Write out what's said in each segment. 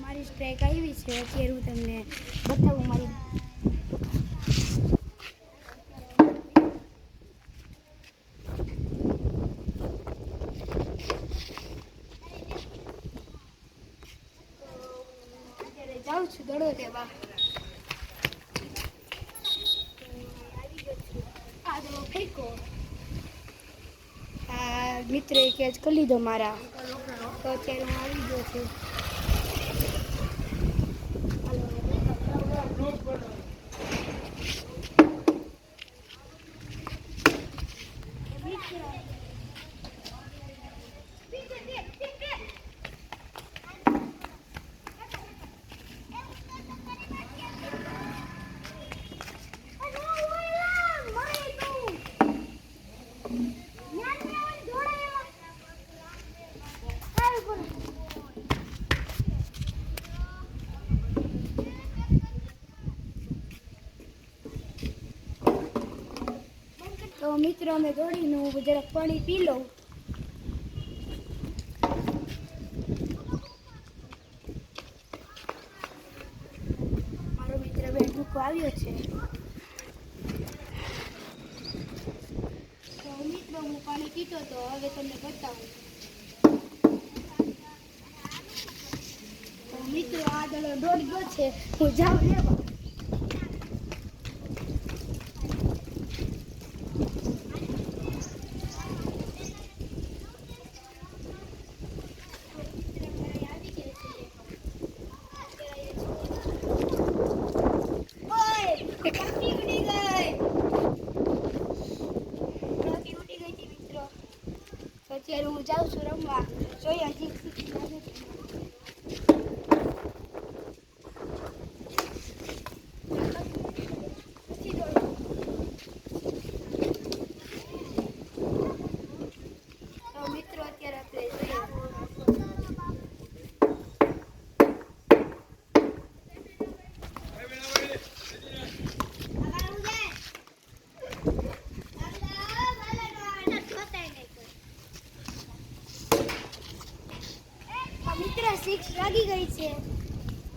મારી સ્ટ્રાઇક આવી છે અત્યારે હું તમને બતાવું મારી અત્યારે જાઉં છું દડો લેવા આવી ગયો છું આ દડો ફેંકો મિત્રે કેચ કરી લીધો મારા તો અત્યારે હું આવી ગયો છું તો મિત્રો અમે દોડીને હું જરાક પાણી પી લઉં મારો મિત્ર બેન ભૂકો આવ્યો છે તો મિત્રો હું પાણી પીતો તો હવે તમને બતાવું તો મિત્રો આ દડો દોડી ગયો છે હું જાઉં લેવા અત્યારે હું જાઉં છું રમવા જોઈએ હજી તો મિત્રો અત્યારે આપણે મિત્ર 6 લાગી ગઈ છે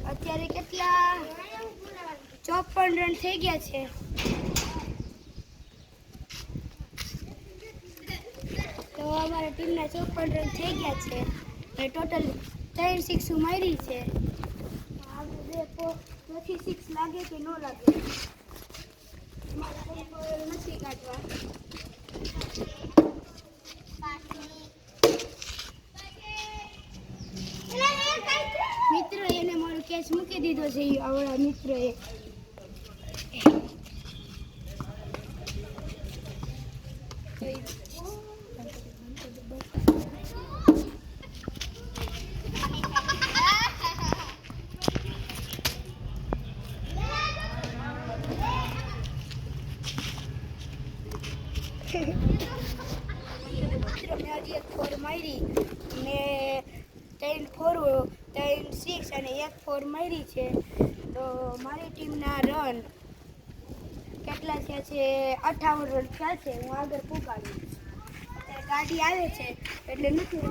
અત્યારે કેટલા 54 રન થઈ ગયા છે તો અમારા ટીમના 54 રન થઈ ગયા છે એ ટોટલ 3 સિક્સ મારી છે પછી 6 લાગે કે ન લાગે નથી કાઢવા મિત્રો એને મારું કેચ મૂકી દીધો છે આવડા મિત્રએ મેં હજી એક ફોર મારી મેં 3 4 3 6 અને 1 4 મારી છે તો મારી ટીમના રન કેટલા થયા છે 58 રન થયા છે હું આગળ પુગાડું અત્યારે ગાડી આવે છે એટલે નથી